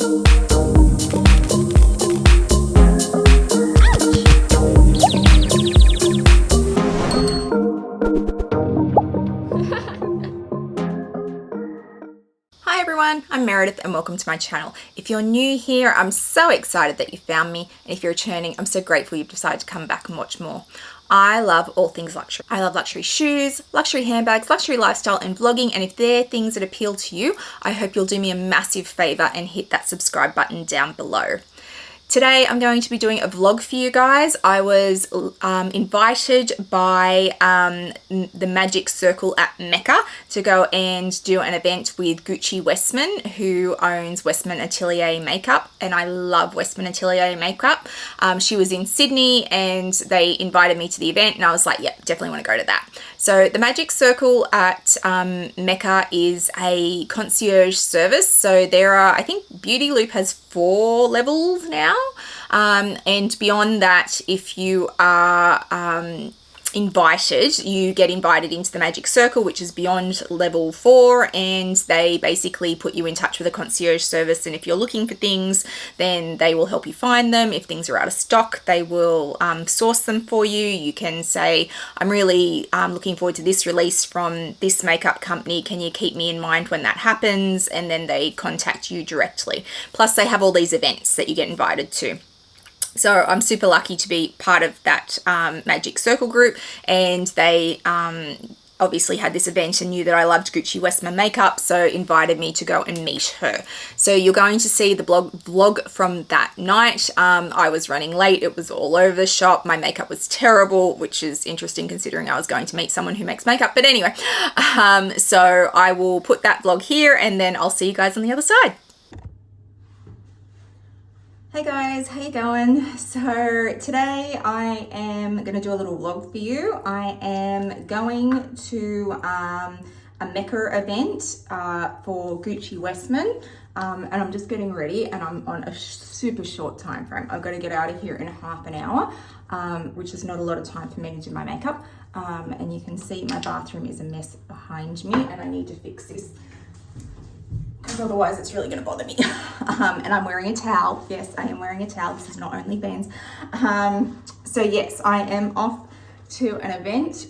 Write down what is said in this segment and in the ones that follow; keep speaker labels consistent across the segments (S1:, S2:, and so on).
S1: Hi everyone, I'm Meredith and welcome to my channel. If you're new here, I'm so excited that you found me, and if you're returning, I'm so grateful you've decided to come back and watch more. I love all things luxury. I love luxury shoes, luxury handbags, luxury lifestyle and vlogging, and if they're things that appeal to you, I hope you'll do me a massive favor and hit that subscribe button down below. Today I'm going to be doing a vlog for you guys. I was invited by the Magic Circle at Mecca to go and do an event with Gucci Westman, who owns Westman Atelier makeup, and I love Westman Atelier makeup. She was in Sydney and they invited me to the event and I was like, yep, definitely want to go to that. So the Magic Circle at Mecca is a concierge service. So there are, I think Beauty Loop has 4 levels now. And beyond that, if you are invited, you get invited into the Magic Circle, which is beyond level 4, and they basically put you in touch with a concierge service, and if you're looking for things, then they will help you find them. If things are out of stock, they will source them for you. You can say, I'm really looking forward to this release from this makeup company, can you keep me in mind when that happens? And then they contact you directly. Plus they have all these events that you get invited to. So I'm super lucky to be part of that Magic Circle group, and they obviously had this event and knew that I loved Gucci Westman makeup, so invited me to go and meet her. So you're going to see the vlog from that night. I was running late, it was all over the shop, my makeup was terrible, which is interesting considering I was going to meet someone who makes makeup, but anyway. So I will put that vlog here and then I'll see you guys on the other side. Hey guys, how you going? So today I am going to do a little vlog for you. I am going to a Mecca event for Gucci Westman, and I'm just getting ready and I'm on a super short time frame. I've got to get out of here in half an hour, which is not a lot of time for me to do my makeup. And you can see my bathroom is a mess behind me and I need to fix this, because otherwise it's really going to bother me. And I'm wearing a towel. Yes, I am wearing a towel. This is not OnlyFans. So yes, I am off to an event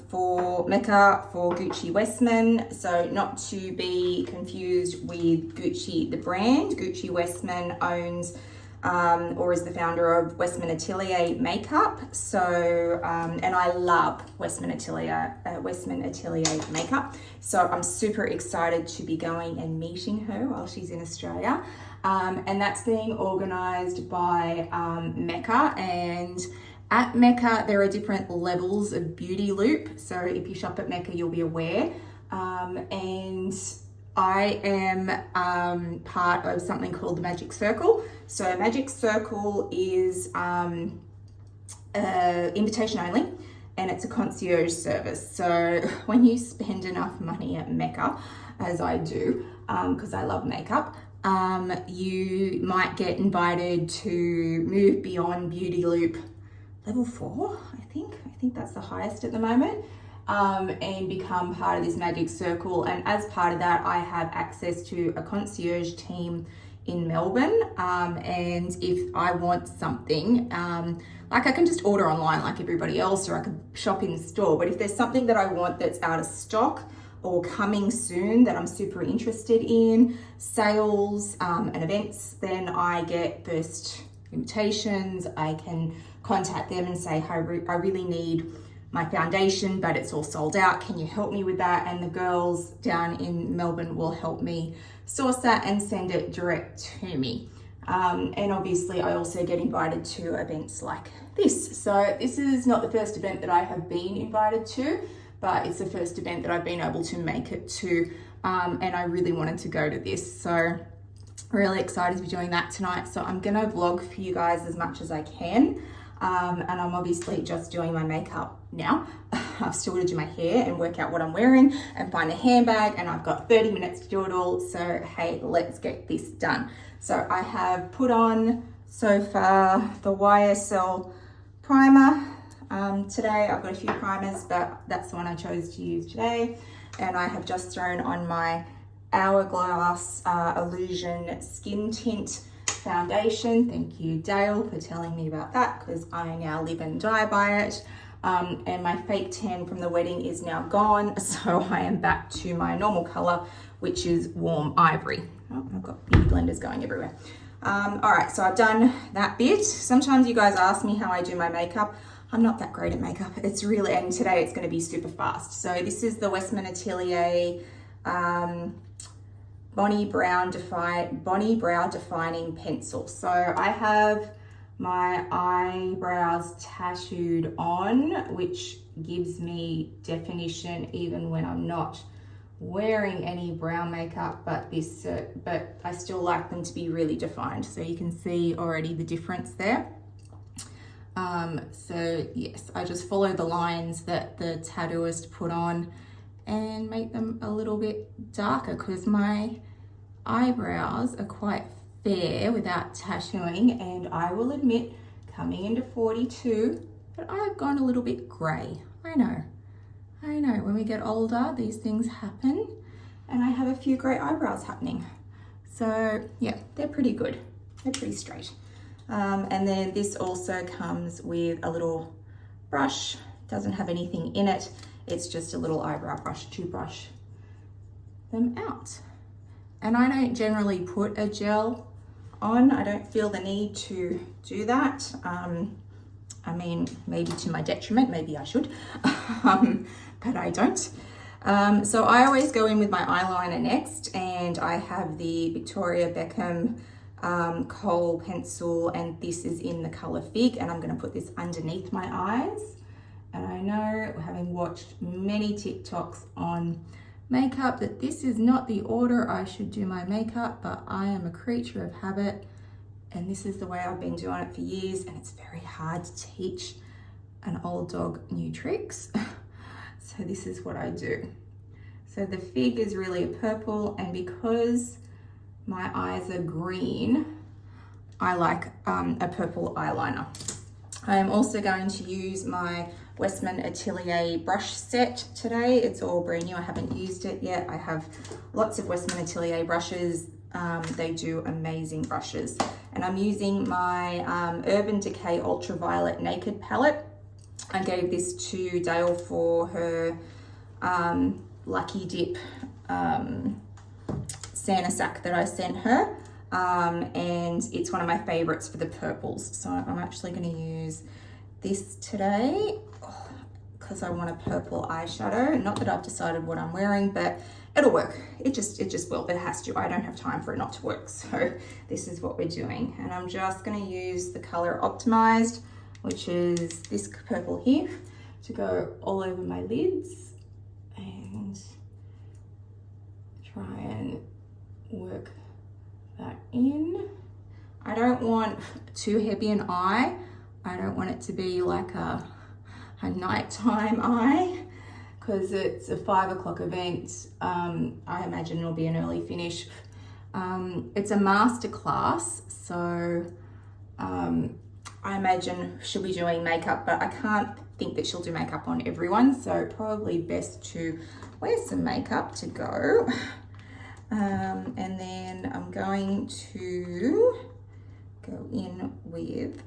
S1: for Mecca for Gucci Westman. So not to be confused with Gucci the brand. Gucci Westman owns or is the founder of Westman Atelier makeup. So and I love Westman Atelier makeup. So I'm super excited to be going and meeting her while she's in Australia. And that's being organized by Mecca, and at Mecca there are different levels of Beauty Loop. So if you shop at Mecca, you'll be aware. And I am part of something called the Magic Circle. So Magic Circle is invitation only, and it's a concierge service. So when you spend enough money at Mecca, as I do, because I love makeup, you might get invited to move beyond Beauty Loop level 4, I think that's the highest at the moment. And become part of this Magic Circle. And as part of that, I have access to a concierge team in Melbourne. And if I want something, like I can just order online like everybody else, or I could shop in store. But if there's something that I want that's out of stock or coming soon that I'm super interested in, sales and events, then I get first invitations. I can contact them and say, I really need my foundation, but it's all sold out. Can you help me with that? And the girls down in Melbourne will help me source that and send it direct to me. And obviously I also get invited to events like this. So this is not the first event that I have been invited to, but it's the first event that I've been able to make it to. And I really wanted to go to this. So really excited to be doing that tonight. So I'm gonna vlog for you guys as much as I can. And I'm obviously just doing my makeup now. I've still got to do my hair and work out what I'm wearing and find a handbag, and I've got 30 minutes to do it all. So hey, let's get this done. So I have put on so far the YSL primer. Today I've got a few primers, but that's the one I chose to use today. And I have just thrown on my Hourglass Illusion Skin Tint Foundation. Thank you, Dale, for telling me about that, because I now live and die by it. And my fake tan from the wedding is now gone, so I am back to my normal color, which is warm ivory. Oh, I've got beauty blenders going everywhere. All right, so I've done that bit. Sometimes you guys ask me how I do my makeup. I'm not that great at makeup. It's really, and today it's going to be super fast. So this is the Westman Atelier Bonnie Brow Defining Pencil. So I have my eyebrows tattooed on, which gives me definition even when I'm not wearing any brow makeup, but I still like them to be really defined. So you can see already the difference there. So yes, I just follow the lines that the tattooist put on and make them a little bit darker, because my eyebrows are quite fair without tattooing, and I will admit, coming into 42, that I've gone a little bit grey. I know, when we get older, these things happen, and I have a few grey eyebrows happening. So yeah, they're pretty good. They're pretty straight. And then this also comes with a little brush. Doesn't have anything in it. It's just a little eyebrow brush to brush them out. And I don't generally put a gel on. I don't feel the need to do that. I mean, maybe to my detriment, maybe I should, but I don't. So I always go in with my eyeliner next, and I have the Victoria Beckham kohl pencil, and this is in the color Fig, and I'm going to put this underneath my eyes. And I know, having watched many TikToks on makeup, that this is not the order I should do my makeup, but I am a creature of habit, and this is the way I've been doing it for years, and it's very hard to teach an old dog new tricks. So this is what I do. So the Fig is really a purple, and because my eyes are green, I like a purple eyeliner. I am also going to use my Westman Atelier brush set today. It's all brand new. I haven't used it yet. I have lots of Westman Atelier brushes. They do amazing brushes. And I'm using my Urban Decay Ultraviolet Naked palette. I gave this to Dale for her Lucky Dip Santa sack that I sent her. And it's one of my favorites for the purples. So I'm actually going to use this today because I want a purple eyeshadow. Not that I've decided what I'm wearing, but it'll work. It just will. It has to. I don't have time for it not to work. So this is what we're doing. And I'm just going to use the color Optimized, which is this purple here, to go all over my lids and try and work that in. I don't want too heavy an eye. I don't want it to be like a nighttime eye, because it's a 5 o'clock event. I imagine it'll be an early finish. It's a masterclass, so I imagine she'll be doing makeup, but I can't think that she'll do makeup on everyone, so probably best to wear some makeup to go. And then I'm going to go in with,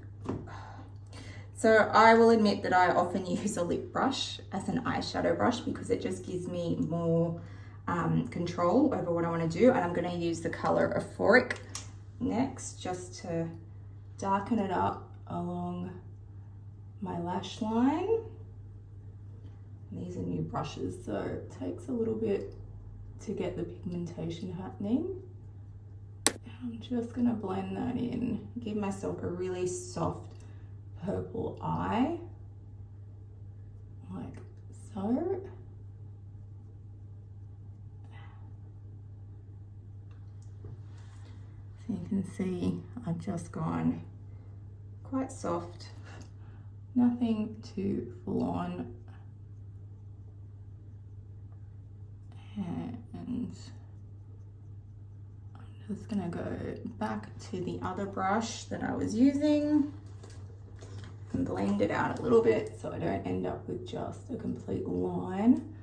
S1: so I will admit that I often use a lip brush as an eyeshadow brush because it just gives me more control over what I want to do. And I'm going to use the color Euphoric next, just to darken it up along my lash line. And these are new brushes, so it takes a little bit to get the pigmentation happening. I'm just gonna blend that in, give myself a really soft purple eye, like so. So you can see I've just gone quite soft, nothing too full on. And I'm just gonna go back to the other brush that I was using and blend it out a little bit so I don't end up with just a complete line.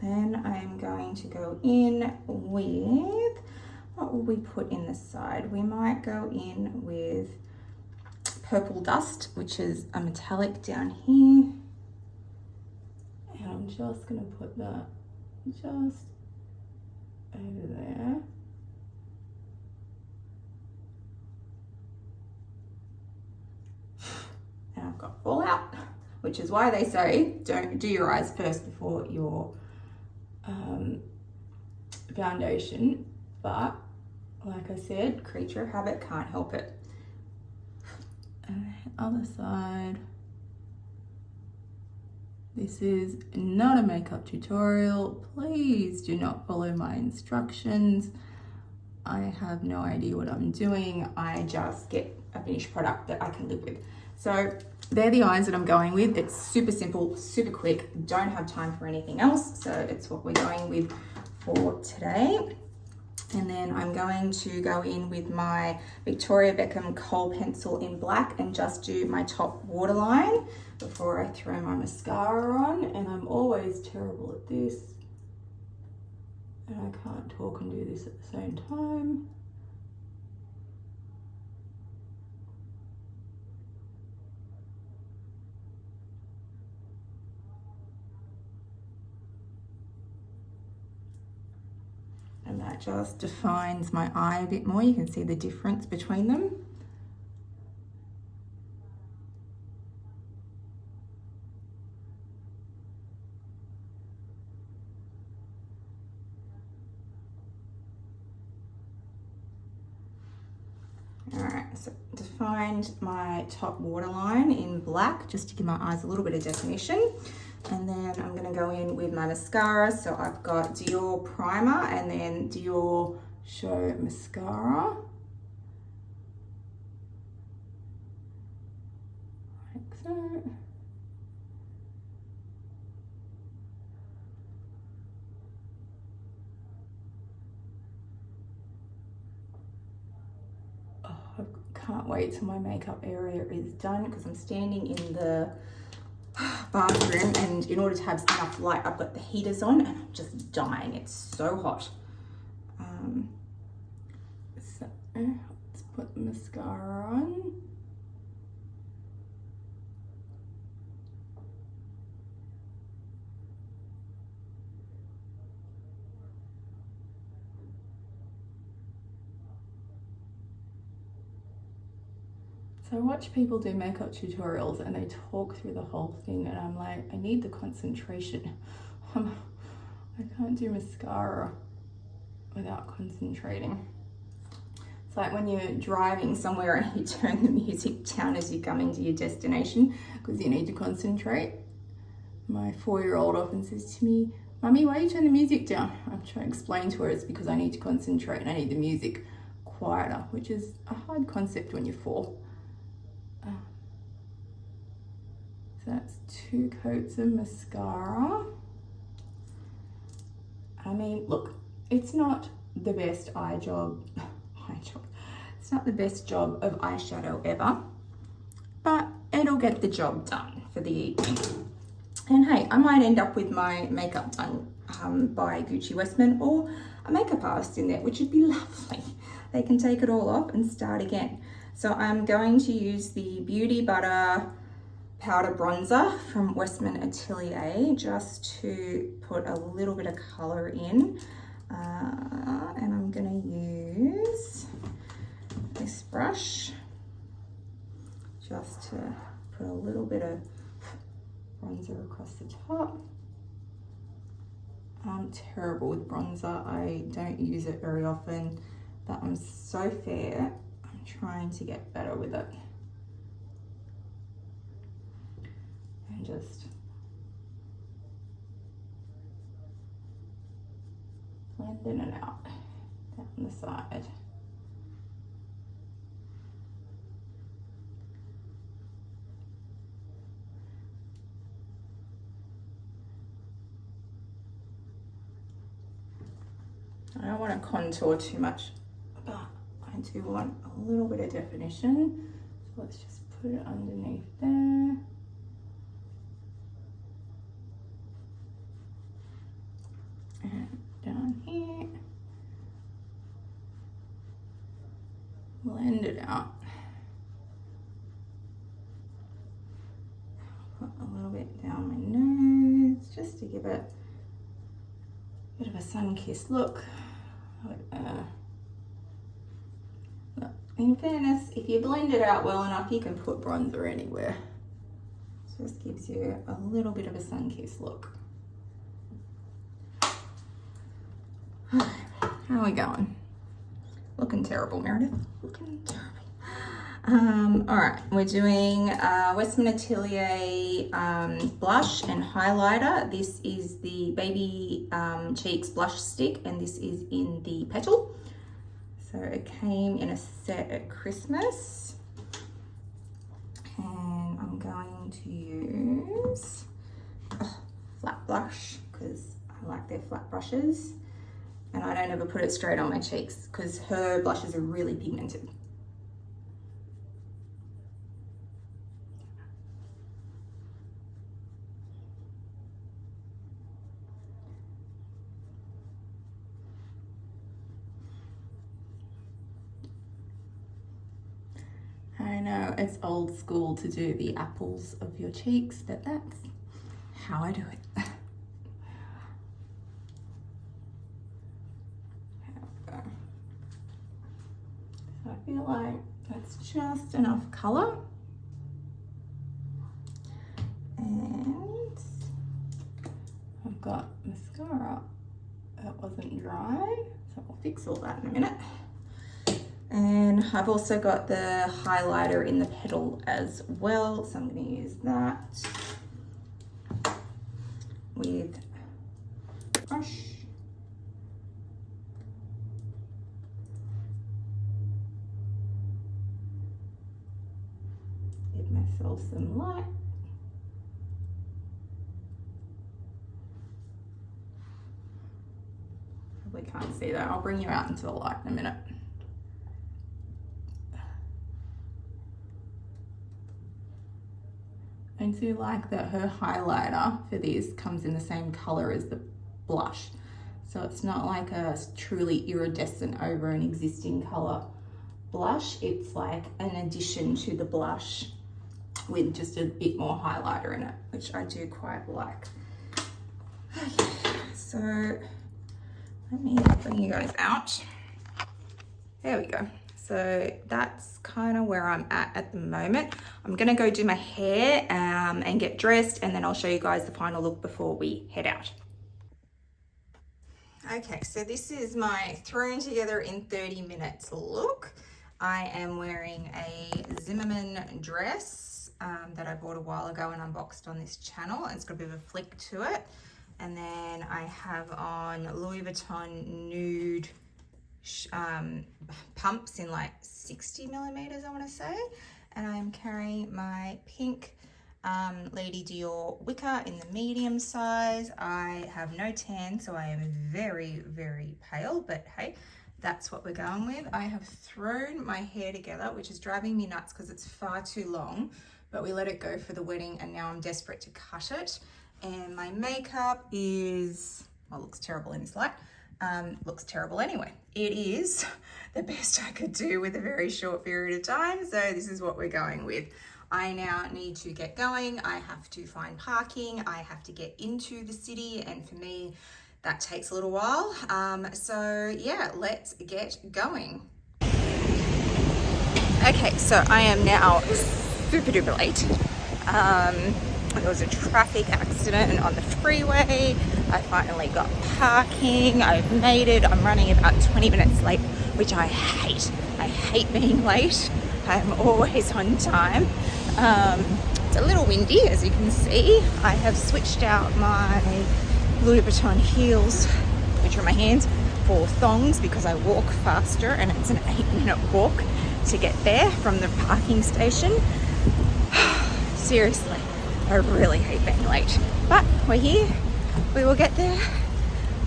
S1: Then I'm going to go in with, what will we put in the side? We might go in with Purple Dust, which is a metallic down here. And I'm just going to put that just over there. And I've got fallout, which is why they say don't do your eyes first before your foundation. But like I said, creature of habit, can't help it. And the other side. This is not a makeup tutorial. Please do not follow my instructions. I have no idea what I'm doing. I just get a finished product that I can live with. So they're the eyes that I'm going with. It's super simple, super quick. Don't have time for anything else. So it's what we're going with for today. And then I'm going to go in with my Victoria Beckham kohl pencil in black and just do my top waterline before I throw my mascara on. And I'm always terrible at this. And I can't talk and do this at the same time. And that just defines my eye a bit more. You can see the difference between them. All right, so defined my top waterline in black just to give my eyes a little bit of definition. And then I'm going to go in with my mascara. So I've got Dior primer and then Dior Show mascara. Like so. Oh, I can't wait till my makeup area is done because I'm standing in the bathroom, and in order to have enough light, I've got the heaters on and I'm just dying. It's so hot. So let's put the mascara on. So I watch people do makeup tutorials and they talk through the whole thing and I'm like, I need the concentration. I can't do mascara without concentrating. It's like when you're driving somewhere and you turn the music down as you're coming to your destination because you need to concentrate. My 4-year-old often says to me, Mummy, why do you turn the music down? I'm trying to explain to her it's because I need to concentrate and I need the music quieter, which is a hard concept when you're 4. So that's 2 coats of mascara. I mean, look, it's not the best it's not the best job of eyeshadow ever, but it'll get the job done for the evening. And hey, I might end up with my makeup done by Gucci Westman or a makeup artist in there, which would be lovely. They can take it all off and start again. So I'm going to use the Beauty Butter powder bronzer from Westman Atelier just to put a little bit of color in. And I'm going to use this brush just to put a little bit of bronzer across the top. I'm terrible with bronzer. I don't use it very often, but I'm so fair. I'm trying to get better with it. And just blending it out down the side. I don't want to contour too much, but I do want a little bit of definition. So let's just put it underneath there. down here. Blend it out. Put a little bit down my nose just to give it a bit of a sun-kissed look. Look, in fairness, if you blend it out well enough, you can put bronzer anywhere. It just gives you a little bit of a sun-kissed look. How are we going? Looking terrible, Meredith. Looking terrible. All right, we're doing Westman Atelier blush and highlighter. This is the Baby Cheeks blush stick, and this is in the petal. So it came in a set at Christmas. And I'm going to use flat blush because I like their flat brushes. And I don't ever put it straight on my cheeks because her blushes are really pigmented. I know it's old school to do the apples of your cheeks, but that's how I do it. I feel like that's just enough colour. And I've got mascara that wasn't dry, so I'll fix all that in a minute. And I've also got the highlighter in the petal as well, so I'm going to use that with brush. Give myself some light. Probably can't see that. I'll bring you out into the light in a minute. I do like that her highlighter for this comes in the same color as the blush. So it's not like a truly iridescent over an existing color blush. It's like an addition to the blush with just a bit more highlighter in it, which I do quite like. Okay, so let me bring you guys out. There we go. So that's kind of where I'm at the moment. I'm gonna go do my hair and get dressed, and then I'll show you guys the final look before we head out. Okay, so this is my thrown together in 30 minutes look. I am wearing a Zimmermann dress that I bought a while ago and unboxed on this channel. It's got a bit of a flick to it. And then I have on Louis Vuitton nude pumps in like 60 millimeters, I want to say. And I am carrying my pink Lady Dior wicker in the medium size. I have no tan, so I am very, very pale, but hey, that's what we're going with. I have thrown my hair together, which is driving me nuts because it's far too long, but we let it go for the wedding and now I'm desperate to cut it. And my makeup is, well, looks terrible in this light. Looks terrible anyway. It is the best I could do with a very short period of time, so this is what we're going with. I now need to get going. I have to find parking. I have to get into the city, and for me, that takes a little while. So yeah, let's get going. Okay, so I am now super duper late. There was a traffic accident on the freeway. I finally got parking. I've made it. I'm running about 20 minutes late, which I hate. I hate being late. I'm always on time. It's a little windy, as you can see. I have switched out my Louis Vuitton heels, which are my hands, for thongs because I walk faster and it's an 8-minute walk to get there from the parking station. Seriously, I really hate being late, but we're here. We will get there.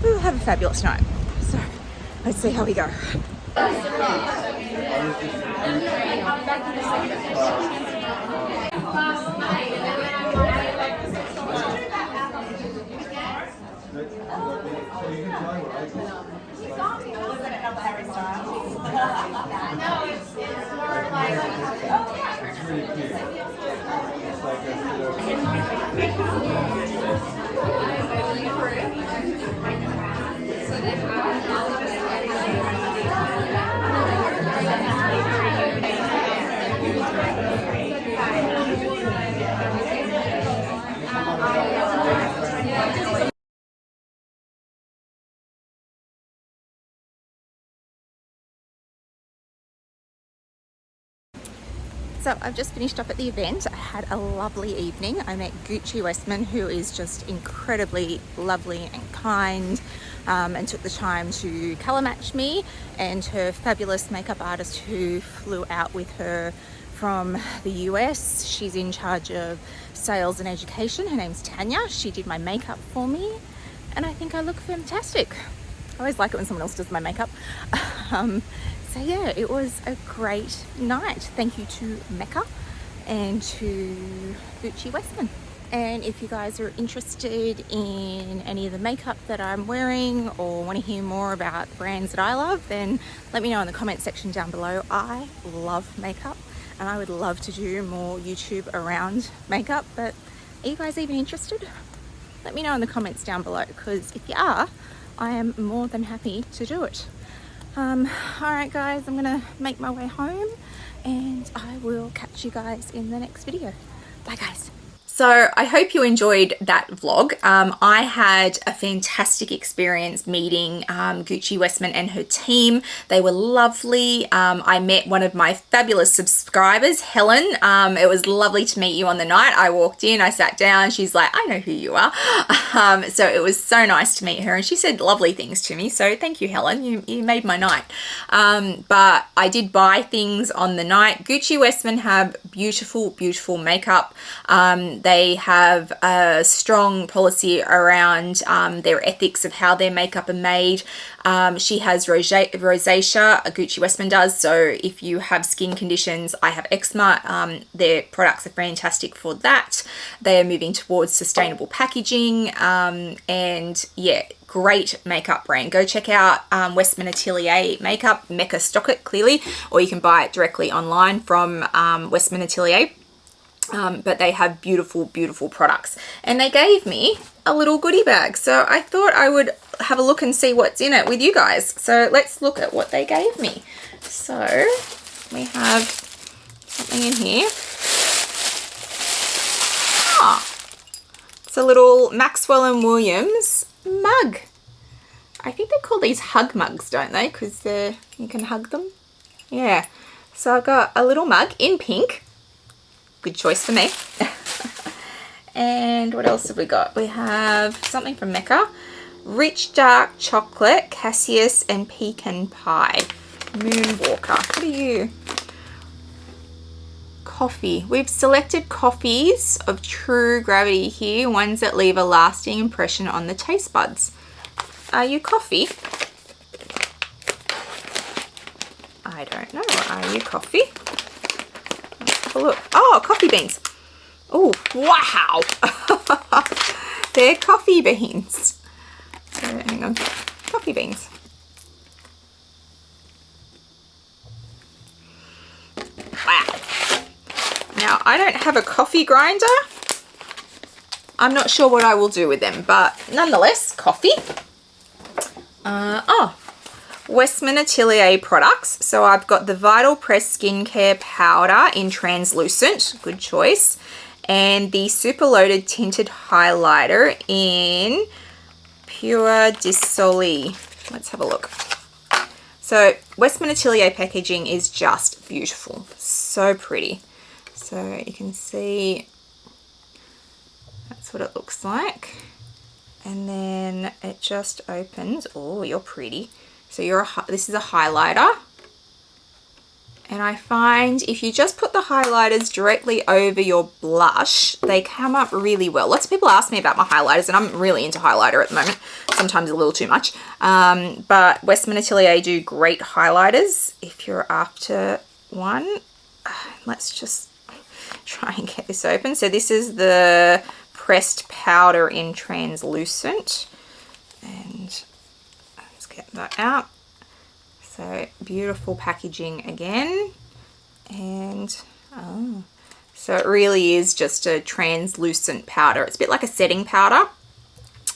S1: We will have a fabulous night. So let's see how we go. So I've just finished up at the event. I had a lovely evening. I met Gucci Westman, who is just incredibly lovely and kind, and took the time to colour match me, and her fabulous makeup artist who flew out with her from the US. She's in charge of sales and education. Her name's Tanya. She did my makeup for me, and I think I look fantastic. I always like it when someone else does my makeup. So yeah, it was a great night. Thank you to Mecca and to Gucci Westman. And if you guys are interested in any of the makeup that I'm wearing or want to hear more about the brands that I love, then let me know in the comment section down below. I love makeup and I would love to do more YouTube around makeup, but are you guys even interested? Let me know in the comments down below, because if you are, I am more than happy to do it. Alright guys, I'm gonna make my way home and I will catch you guys in the next video. Bye guys. So I hope you enjoyed that vlog. I had a fantastic experience meeting Gucci Westman and her team. They were lovely. I met one of my fabulous subscribers, Helen. It was lovely to meet you on the night. I walked in, I sat down, she's like, I know who you are. So it was so nice to meet her, and she said lovely things to me. So thank you, Helen. You made my night. But I did buy things on the night. Gucci Westman have beautiful, beautiful makeup. They have a strong policy around their ethics of how their makeup are made. She has rosacea, Gucci Westman does, so if you have skin conditions, I have eczema, their products are fantastic for that. They are moving towards sustainable packaging, and yeah, great makeup brand. Go check out Westman Atelier makeup. Mecca stock it clearly, or you can buy it directly online from Westman Atelier. But they have beautiful, beautiful products. And they gave me a little goodie bag. So I thought I would have a look and see what's in it with you guys. So let's look at what they gave me. So we have something in here. Ah, it's a little Maxwell and Williams mug. I think they call these hug mugs, don't they? Because you can hug them. Yeah. So I've got a little mug in pink. Good choice for me. And what else have we got? We have something from Mecca. Rich dark chocolate, cassis and pecan pie. Moonwalker. What are you? Coffee. We've selected coffees of true gravity here. Ones that leave a lasting impression on the taste buds. Are you coffee? I don't know. Are you coffee? Look. Oh, coffee beans. Oh, wow. They're coffee beans. Hang on. Coffee beans. Wow. Now, I don't have a coffee grinder. I'm not sure what I will do with them, but nonetheless, coffee. Westman Atelier products. So I've got the Vital Press Skincare Powder in translucent, good choice, and the Super Loaded Tinted Highlighter in Pure Dissolé. Let's have a look. So Westman Atelier packaging is just beautiful, so pretty. So you can see that's what it looks like, and then it just opens. Oh, you're pretty. So this is a highlighter, and I find if you just put the highlighters directly over your blush, they come up really well. Lots of people ask me about my highlighters, and I'm really into highlighter at the moment, sometimes a little too much. But Westman Atelier do great highlighters if you're after one. Let's just try and get this open. So this is the pressed powder in translucent, and get that out. So beautiful packaging again. And so it really is just a translucent powder. It's a bit like a setting powder.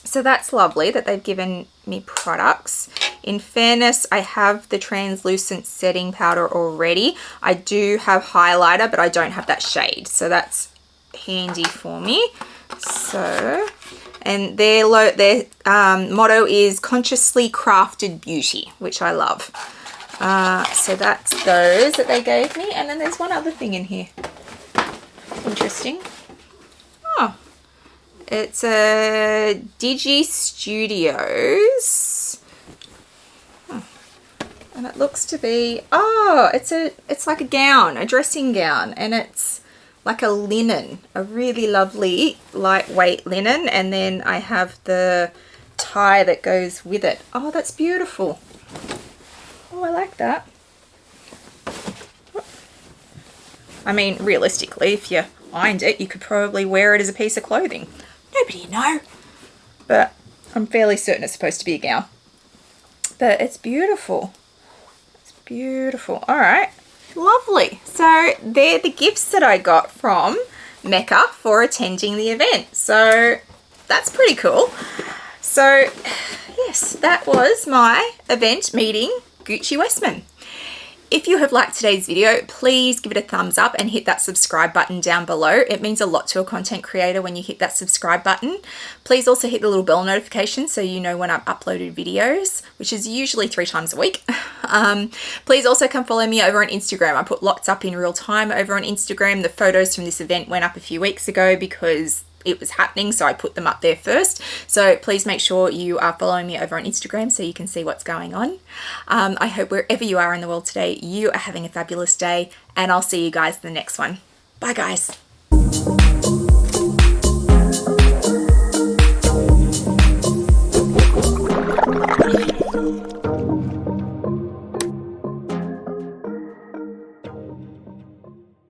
S1: So that's lovely that they've given me products. In fairness, I have the translucent setting powder already. I do have highlighter, but I don't have that shade. So that's handy for me. So, and their motto is consciously crafted beauty, which I love. So that's those that they gave me. And then there's one other thing in here. Interesting. Oh, it's a Digi Studios. And it looks to be, it's like a gown, a dressing gown, and it's like a linen, a really lovely lightweight linen, and then I have the tie that goes with it. Oh, that's beautiful. Oh, I like that. I mean, realistically, if you ironed it, you could probably wear it as a piece of clothing. Nobody would know. But I'm fairly certain it's supposed to be a gown. But it's beautiful. It's beautiful. All right. Lovely. So they're the gifts that I got from Mecca for attending the event. So that's pretty cool. So yes, that was my event meeting Gucci Westman. If you have liked today's video, please give it a thumbs up and hit that subscribe button down below. It means a lot to a content creator when you hit that subscribe button. Please also hit the little bell notification so you know when I've uploaded videos, which is usually 3 times a week. Please also come follow me over on Instagram. I put lots up in real time over on Instagram. The photos from this event went up a few weeks ago because it was happening, so I put them up there first. So please make sure you are following me over on Instagram so you can see what's going on. I hope wherever you are in the world today, you are having a fabulous day, and I'll see you guys in the next one. Bye guys.